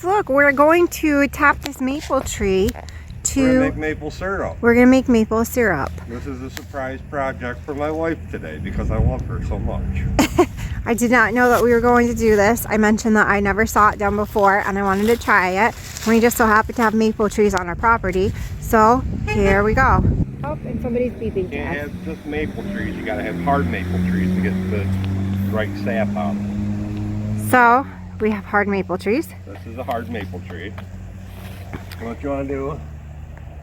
look, we're going to tap this maple tree We're gonna make maple syrup. We're gonna make maple syrup. This is a surprise project for my wife today because I love her so much. I did not know that we were going to do this. I mentioned that I never saw it done before and I wanted to try it. We just so happen to have maple trees on our property. So here we go. Oh, and somebody's beeping. You can't have just maple trees. You gotta have hard maple trees to get the right sap out. So we have hard maple trees. This is a hard maple tree. What you wanna do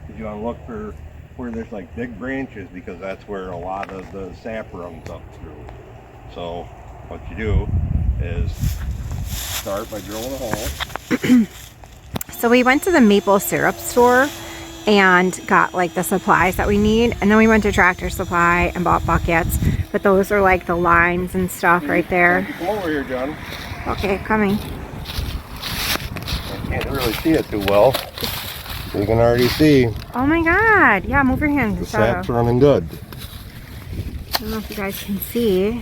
is you wanna look for where there's like big branches because that's where a lot of the sap runs up through. So what you do is start by drilling a hole. So we went to the maple syrup store and got like the supplies that we need, and then we went to Tractor Supply and bought buckets, but those are like the lines and stuff right there. Come over here, John. Okay, coming. I can't really see it too well. You can already see Oh my god, yeah, move your hand. the sap's running good. I don't know if you guys can see,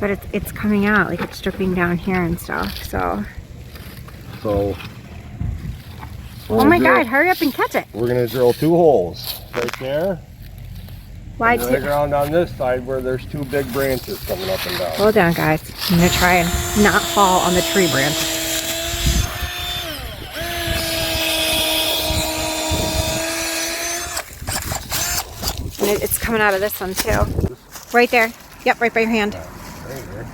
but it's coming out, like it's dripping down here and stuff. So oh my god, hurry up and catch it. We're gonna drill 2 holes right there. Why And right around on this side where there's 2 big branches coming up and down. Hold on, guys. I'm gonna try and not fall on the tree branch. And it's coming out of this one too. Right there. Yep, right by your hand. Right here.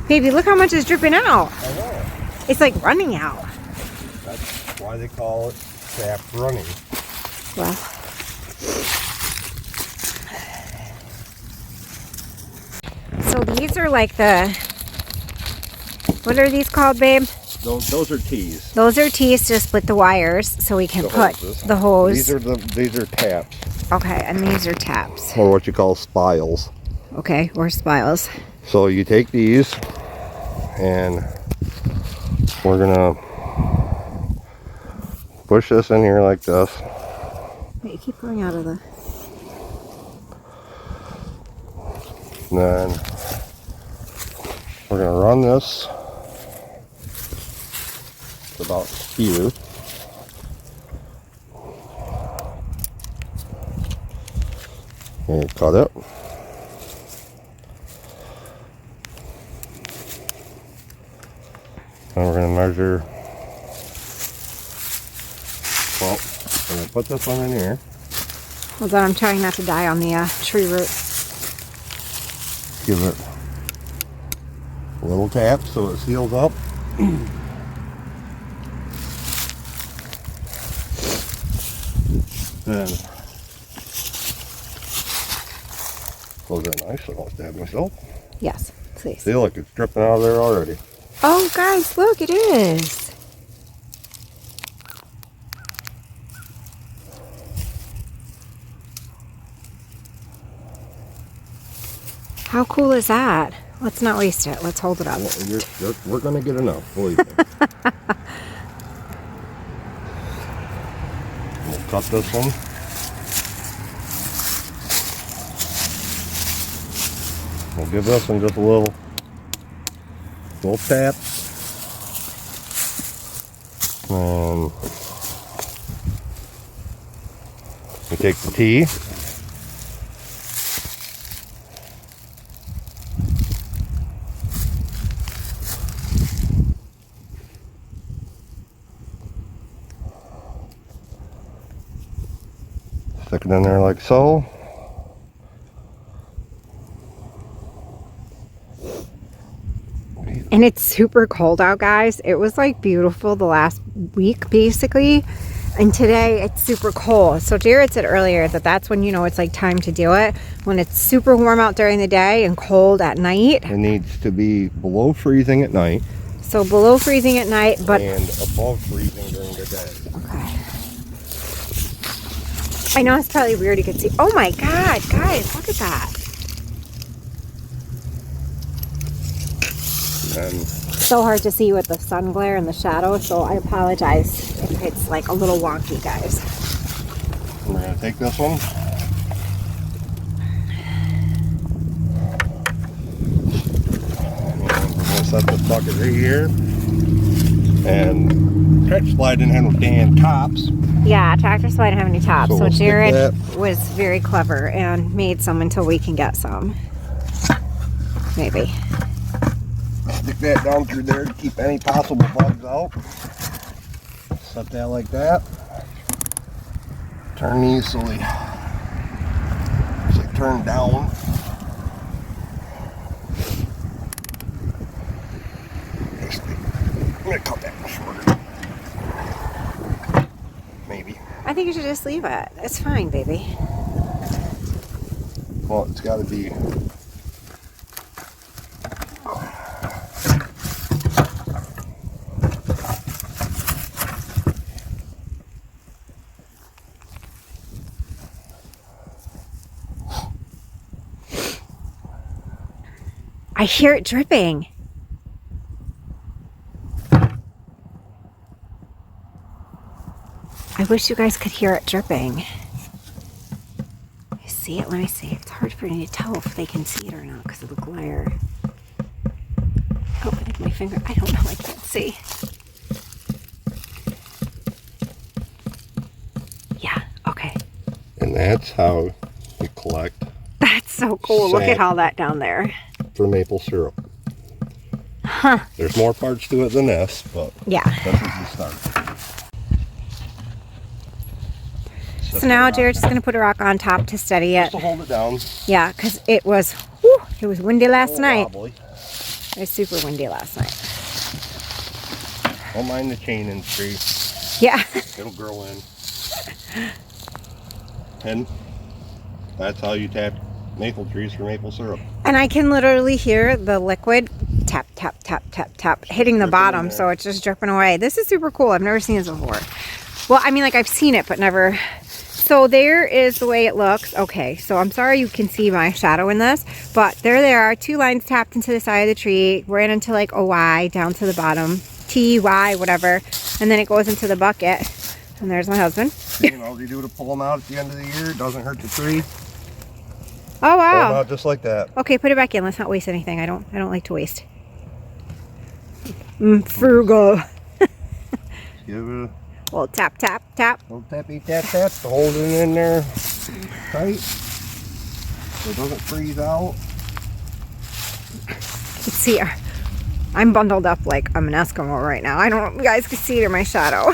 Baby, look how much is dripping out. I know. It's like running out. That's why they call it sap running. Well. So these are like what are these called, babe? Those are tees. Those are tees to split the wires so we can put hoses. the hose. These are taps. Okay, and these are taps. Or what you call spiles. Okay, or spiles. So you take these and we're gonna push this in here like this. Wait, keep going out of the... And then we're gonna run this about here. And cut it. And we're gonna measure. Well, I'm gonna put this one in here. Hold on, I'm trying not to die on the tree root. Give it a little tap so it seals up. Then close that nice so I don't stab myself. Yes, please. See, like it's dripping out of there already. Oh, guys, look, it is. How cool is that? Let's not waste it. Let's hold it up. Well, we're going to get enough, believe me. We'll cut this one. We'll give this one just a little tap. And we take the tea. Stick it in there like so. And it's super cold out, guys. It was like beautiful the last week, basically. And today it's super cold. So Jared said earlier that that's when, you know, it's like time to do it. When it's super warm out during the day and cold at night. It needs to be below freezing at night. So below freezing at night, but... And above freezing during the day. Okay. I know it's probably weird you can see. Oh my God, guys, look at that. And so hard to see with the sun glare and the shadow, so I apologize if it's like a little wonky, guys. We're gonna take this one. And we're gonna set this bucket right here. And tractor supply didn't have no damn tops. Yeah, tractor supply didn't have any tops, So so we'll stick Jared that. was very clever and made some until we can get some. Maybe. Stick that down through there to keep any possible bugs out. Set that like that. Turn these so they turn down. I'm gonna cut that shorter. Maybe. I think you should just leave it. It's fine, baby. Well, it's got to be. I hear it dripping. I wish you guys could hear it dripping. You see it? Let me see. It's hard for me to tell if they can see it or not because of the glare. Oh, I think my finger. I don't know. I can't see. Yeah. Okay. And that's how you collect That's so cool. Look at Sap. all that down there. for maple syrup. Huh. There's more parts to it than this, but Yeah. this is the start. So now Jared's just going to put a rock on top to steady it. Just to hold it down. Yeah, because it was windy last night. Wobbly. It was super windy last night. Don't mind the chain in the tree. Yeah. It'll grow in. And that's how you tap maple trees for maple syrup. And I can literally hear the liquid tap, tap, tap, tap, tap hitting the Dripping in bottom. there. So it's just dripping away. This is super cool. I've never seen this before. Well, I mean, like I've seen it, but never. So there is the way it looks. Okay, so I'm sorry you can see my shadow in this, but there they are. 2 lines tapped into the side of the tree. Ran into like a Y down to the bottom. T, Y, whatever. And then it goes into the bucket. And there's my husband. You know, all you do to pull them out at the end of the year, it doesn't hurt the tree. Oh, Pull them wow. out just like that. Okay, put it back in. Let's not waste anything. I don't like to waste. Frugal. Give it a Well, tap, tap, tap. little tappy tap tap to hold it in there tight so it doesn't freeze out. Let's see. I'm bundled up like I'm an Eskimo right now. I don't know if you guys can see it in my shadow.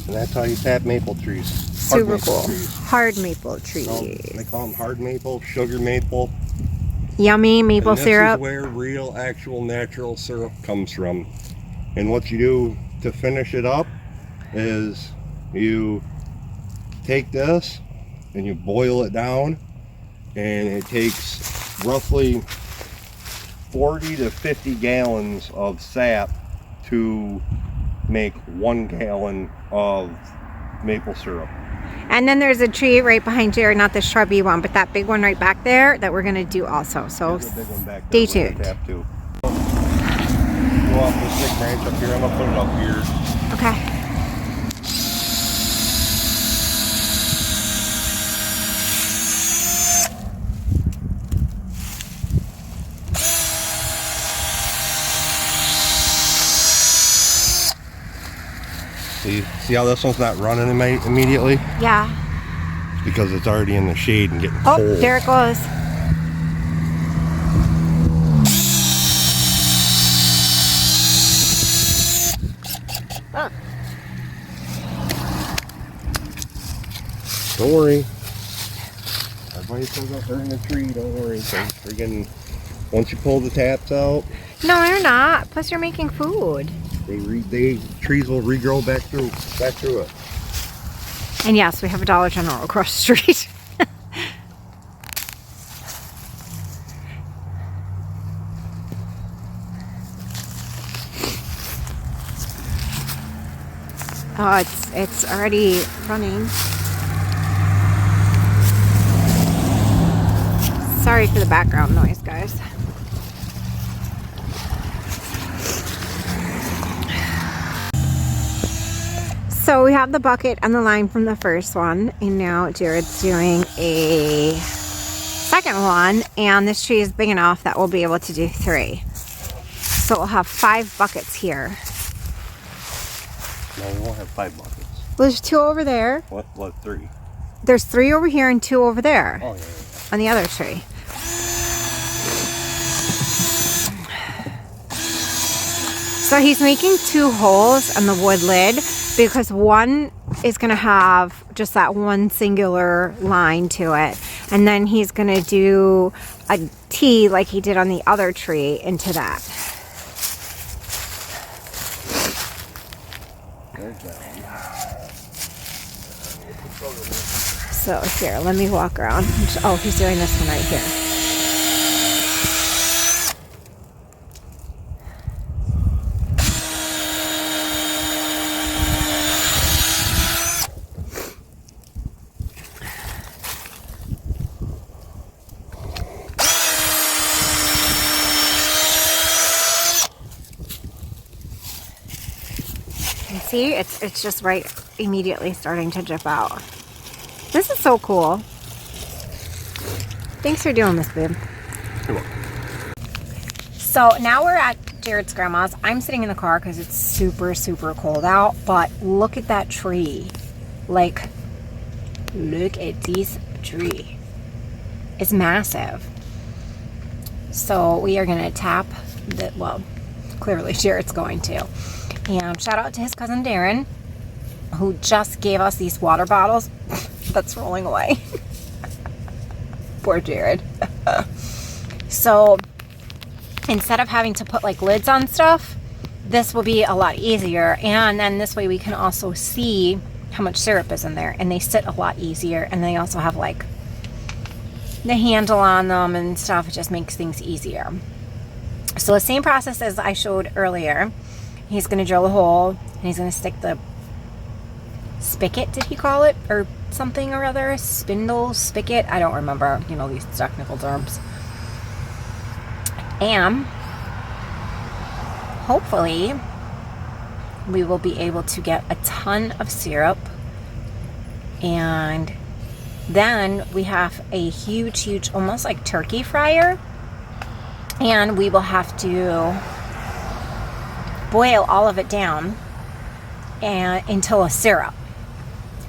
And that's how you tap maple trees. Super maple cool. trees. Hard maple They trees. call them hard maple, sugar maple. Yummy maple And this syrup. is where real, actual, natural syrup comes from. And what you do to finish it up is you take this and you boil it down, and it takes roughly 40 to 50 gallons of sap to make 1 gallon of maple syrup. And then there's a tree right behind Jared, not the shrubby one, but that big one right back there that we're going to do also. So There's a big one back stay there we're gonna tuned. tap to. Go off this big branch up here. I'm gonna put it up here. Okay. See how this one's not running immediately? Yeah. It's because it's already in the shade and getting Oh, cold. there it goes. Don't worry. Everybody says up there in the tree, don't worry. Friggin', once you pull the taps out, No, you're not. Plus, you're making food. trees will regrow back through it. And yes, we have a Dollar General across the street. Oh, it's already running. Sorry for the background noise, guys. So we have the bucket and the line from the first one, and now Jared's doing a second one, and this tree is big enough that we'll be able to do 3. So we'll have 5 buckets here. No, we won't have 5 buckets. Well, there's 2 over there. What 3? There's 3 over here and 2 over there. Oh, yeah. On the other tree. So he's making 2 holes in the wood lid because one is going to have just that one singular line to it. And then he's going to do a T like he did on the other tree into that. There's that one. So here, let me walk around. Oh, he's doing this one right here. And see, it's just right immediately starting to drip out. This is so cool. Thanks for doing this, babe. You're welcome. So now we're at Jared's grandma's. I'm sitting in the car because it's super, super cold out. But look at that tree. Like, look at this tree. It's massive. So we are going to tap the, well, clearly Jared's going to. And shout out to his cousin Darren, who just gave us these water bottles. That's rolling away. Poor Jared. So instead of having to put like lids on stuff, this will be a lot easier. And then this way we can also see how much syrup is in there. And they sit a lot easier. And they also have like the handle on them and stuff. It just makes things easier. So the same process as I showed earlier. He's going to drill a hole and he's going to stick the spigot, did he call it? Or something or other? Spindle, spigot? I don't remember, you know, these technical terms. And hopefully we will be able to get a ton of syrup. And then we have a huge, huge, almost like turkey fryer. And we will have to boil all of it down and until a syrup.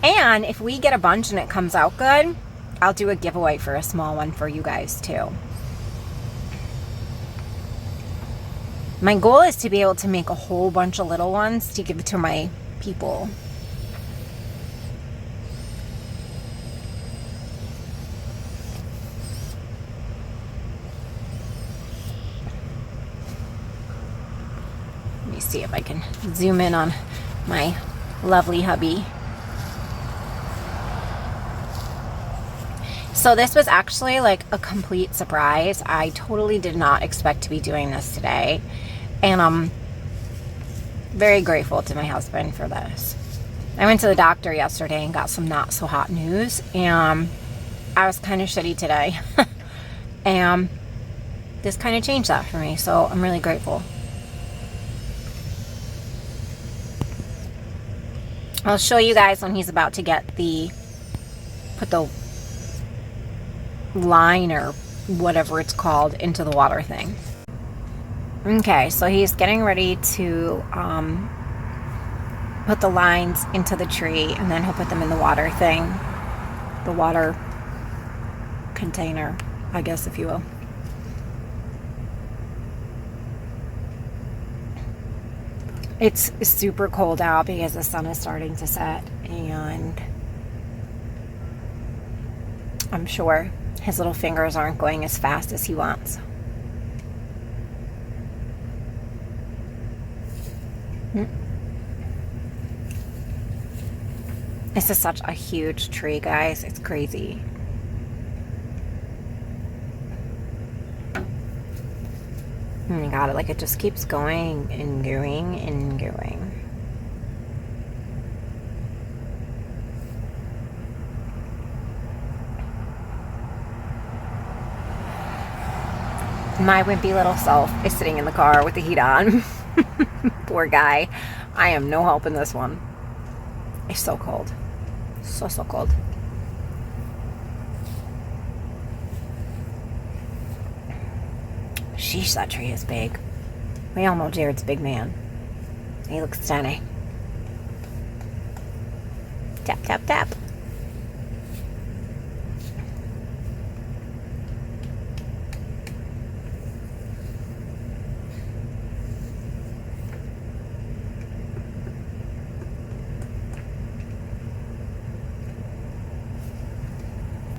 And if we get a bunch and it comes out good, I'll do a giveaway for a small one for you guys too. My goal is to be able to make a whole bunch of little ones to give to my people. Let me see if I can zoom in on my lovely hubby. So this was actually like a complete surprise. I totally did not expect to be doing this today. And I'm very grateful to my husband for this. I went to the doctor yesterday and got some not so hot news. And I was kind of shitty today. And this kind of changed that for me. So I'm really grateful. I'll show you guys when he's about to get put the line or whatever it's called into the water thing. Okay, so he's getting ready to put the lines into the tree, and then he'll put them in the water thing, the water container, I guess, if you will. It's super cold out because the sun is starting to set, and I'm sure his little fingers aren't going as fast as he wants. This is such a huge tree, guys. It's crazy. Oh my god, like it just keeps going and going and going. My wimpy little self is sitting in the car with the heat on. Poor guy. I am no help in this one. It's so cold. So cold. Sheesh, that tree is big. We all know Jared's a big man. He looks stunning. Tap, tap, tap.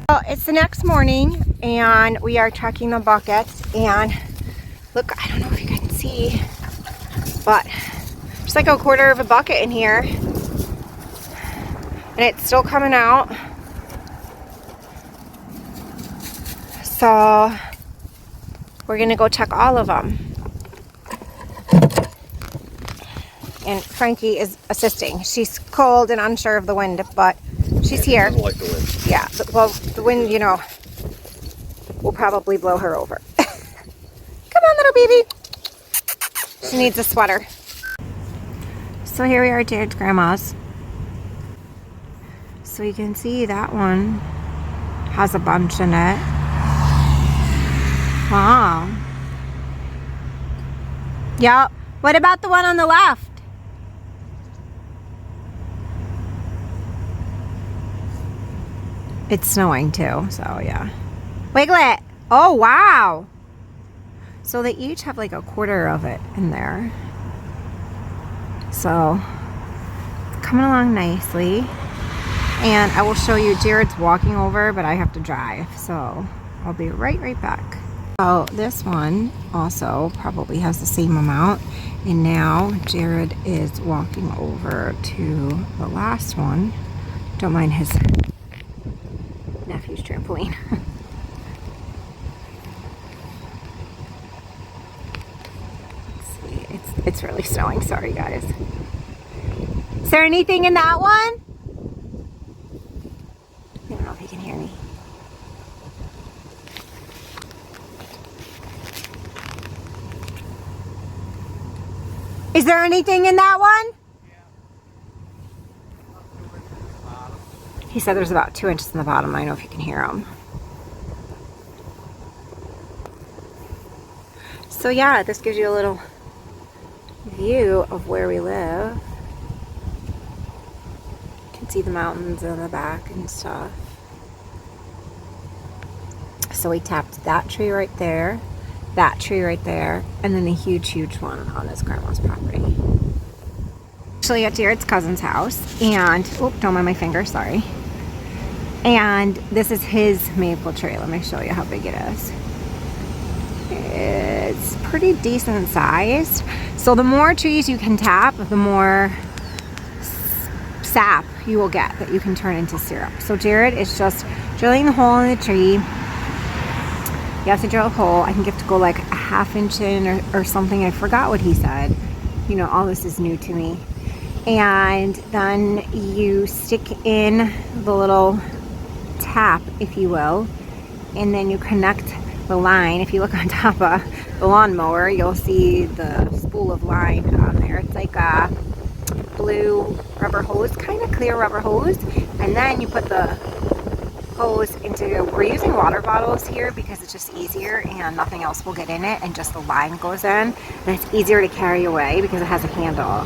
Well, it's the next morning and we are checking the buckets, and look, I don't know if you can see, but there's like a quarter of a bucket in here and it's still coming out. So we're gonna go check all of them. And Frankie is assisting. She's cold and unsure of the wind, but she's here. Doesn't like the wind. Yeah, well, the wind, you know, will probably blow her over. Come on, little baby. She needs a sweater. So here we are at Jared's grandma's. So you can see that one has a bunch in it. Wow. Yep. What about the one on the left? It's snowing too, so yeah. Wiggle it. Oh, wow. So they each have like a quarter of it in there. So it's coming along nicely. And I will show you, Jared's walking over, but I have to drive. So I'll be right back. Oh, this one also probably has the same amount. And now Jared is walking over to the last one. Don't mind his nephew's trampoline. Let's see, it's really snowing. Sorry, guys. Is there anything in that one? I don't know if you can hear me. Is there anything in that one? He said there's about 2 inches in the bottom. I don't know if you can hear him. So yeah, this gives you a little view of where we live. You can see the mountains in the back and stuff. So we tapped that tree right there, that tree right there, and then a huge one on his grandma's property. Actually at Jared's cousin's house, and oh, don't mind my finger, sorry. And this is his maple tree. Let me show you how big it is. It's pretty decent sized. So the more trees you can tap, the more sap you will get that you can turn into syrup. So Jared is just drilling the hole in the tree. You have to drill a hole. I think you have to go like a ½ inch in or something. I forgot what he said. You know, all this is new to me. And then you stick in the little tap, if you will, and then you connect the line. If you look on top of the lawnmower, you'll see the spool of line on there. It's like a blue rubber hose, kind of clear rubber hose, and then you put the hose into, we're using water bottles here because it's just easier and nothing else will get in it, and just the line goes in, and it's easier to carry away because it has a handle.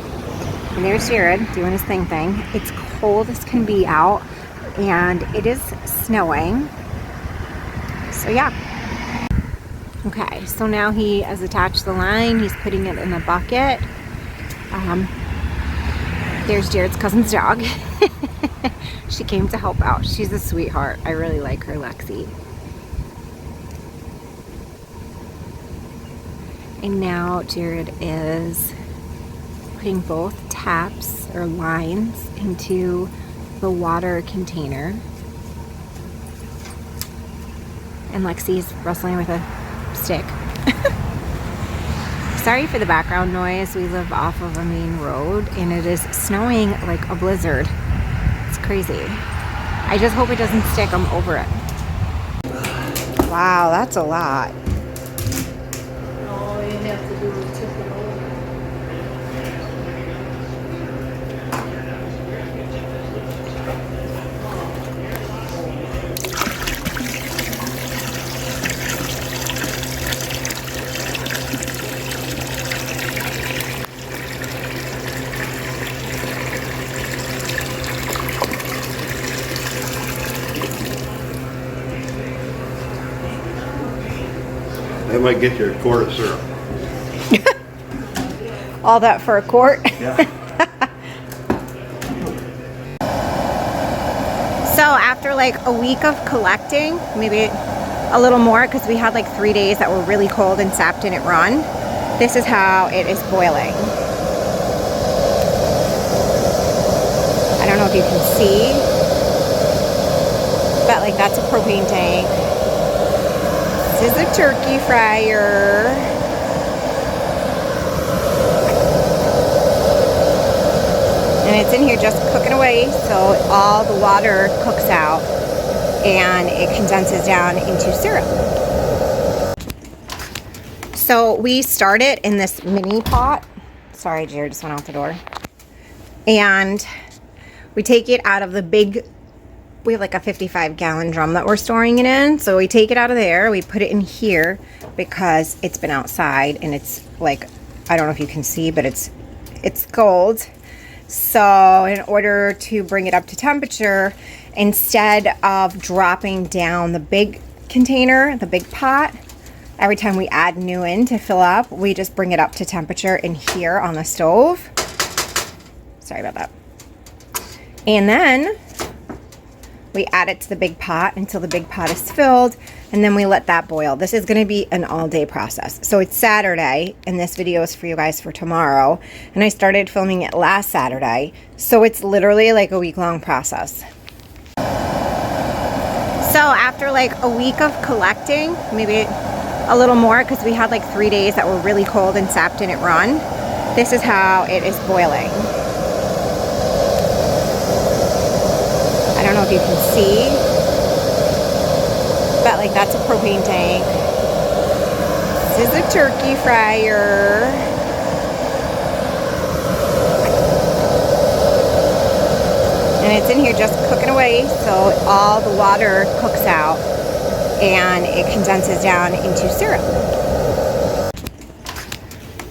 And there's Jared doing his thing. It's cold as can be out, and it is snowing. So yeah. Okay, so now he has attached the line. He's putting it in a bucket. There's Jared's cousin's dog. She came to help out. She's a sweetheart. I really like her, Lexi. And now Jared is putting both taps or lines into the water container. And Lexi's wrestling with a stick. Sorry for the background noise. We live off of a main road and it is snowing like a blizzard. It's crazy. I just hope it doesn't stick. I'm over it. Wow, that's a lot. All you have to do is tip it over. That might get you a quart of syrup. All that for a quart? Yeah. So after like a week of collecting, maybe a little more because we had like 3 days that were really cold and sap didn't run, this is how it is boiling. I don't know if you can see, but like that's a propane tank. This is a turkey fryer. And it's in here just cooking away, so all the water cooks out and it condenses down into syrup. So we start it in this mini pot. Sorry, Jared just went out the door. And we take it out of the big, we have like a 55-gallon drum that we're storing it in. So we take it out of there, we put it in here because it's been outside and it's like, I don't know if you can see, but it's cold. So in order to bring it up to temperature, instead of dropping down the big container, the big pot, every time we add new in to fill up, we just bring it up to temperature in here on the stove. Sorry about that. And then we add it to the big pot until the big pot is filled, and then we let that boil. This is going to be an all-day process. So it's Saturday, and this video is for you guys for tomorrow. And I started filming it last Saturday, so it's literally like a week-long process. So after like a week of collecting, maybe a little more because we had like 3 days that were really cold and sap didn't run, this is how it is boiling. I don't know if you can see, but like that's a propane tank. This is a turkey fryer. And it's in here just cooking away, so all the water cooks out and it condenses down into syrup.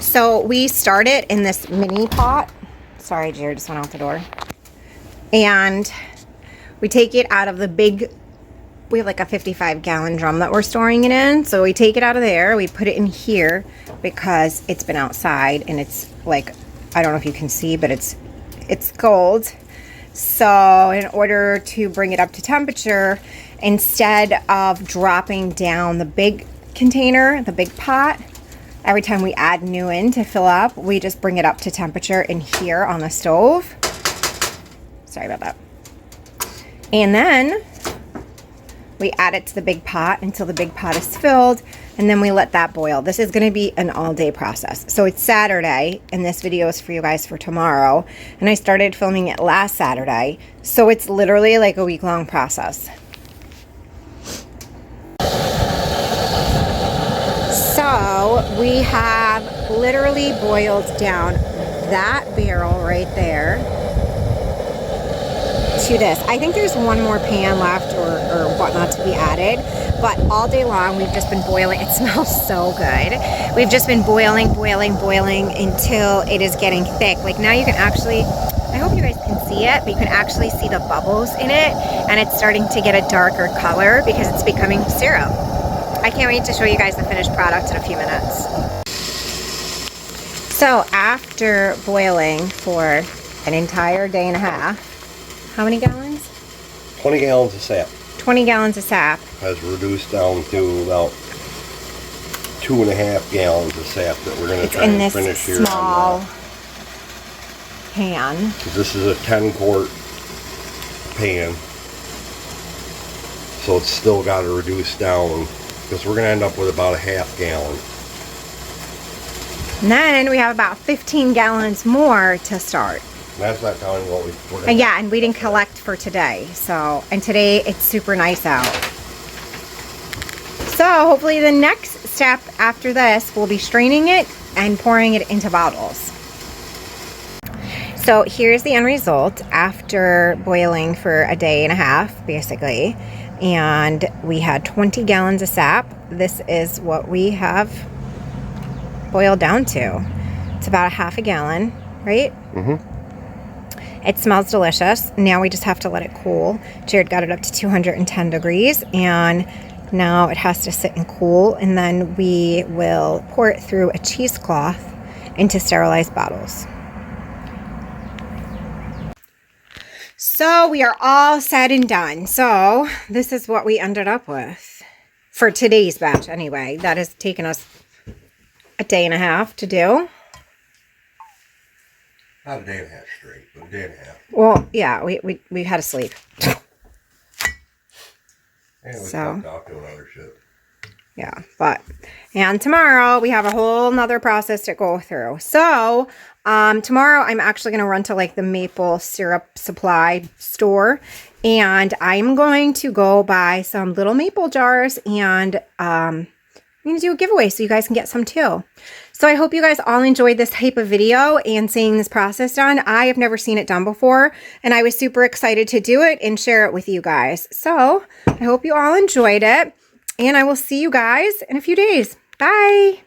So we start it in this mini pot. Sorry, Jared just went out the door. And we take it out of the big, we have like a 55-gallon drum that we're storing it in. So we take it out of there, we put it in here because it's been outside and it's like, I don't know if you can see, but it's cold. So in order to bring it up to temperature, instead of dropping down the big container, the big pot, every time we add new in to fill up, we just bring it up to temperature in here on the stove. Sorry about that. And then we add it to the big pot until the big pot is filled, and then we let that boil. This is going to be an all-day process. So it's Saturday, and this video is for you guys for tomorrow. And I started filming it last Saturday, so it's literally like a week-long process. So we have literally boiled down that barrel right there to this. I think there's one more pan left or whatnot to be added, but all day long we've just been boiling. It smells so good. We've just been boiling until it is getting thick. Like now you can actually, I hope you guys can see it, but you can actually see the bubbles in it, and it's starting to get a darker color because it's becoming syrup. I can't wait to show you guys the finished product in a few minutes. So after boiling for an entire day and a half, how many gallons? 20 gallons of sap. 20 gallons of sap. Has reduced down to about 2.5 gallons of sap that we're going to try and finish here. It's in this small pan. This is a 10-quart pan, so it's still got to reduce down because we're going to end up with about a half gallon. And then we have about 15 gallons more to start. That's not counting what we're going to. Yeah, and we didn't collect for today. So, and today it's super nice out. So hopefully the next step after this will be straining it and pouring it into bottles. So here's the end result after boiling for a day and a half, basically. And we had 20 gallons of sap. This is what we have boiled down to. It's about a half a gallon, right? Mm-hmm. It smells delicious. Now we just have to let it cool. Jared got it up to 210 degrees, and Now it has to sit and cool, and then we will pour it through a cheesecloth into sterilized bottles. So we are all said and done. So this is what we ended up with for today's batch anyway. That has taken us a day and a half to do. Not a day and a half straight, but a day and a half. Well, yeah, we had to sleep. And we So, talked off doing other shit. yeah, and tomorrow we have a whole nother process to go through. So, tomorrow I'm actually going to run to like the maple syrup supply store, and I'm going to go buy some little maple jars, and I'm going to do a giveaway so you guys can get some too. So I hope you guys all enjoyed this type of video and seeing this process done. I have never seen it done before, and I was super excited to do it and share it with you guys. So I hope you all enjoyed it, and I will see you guys in a few days. Bye.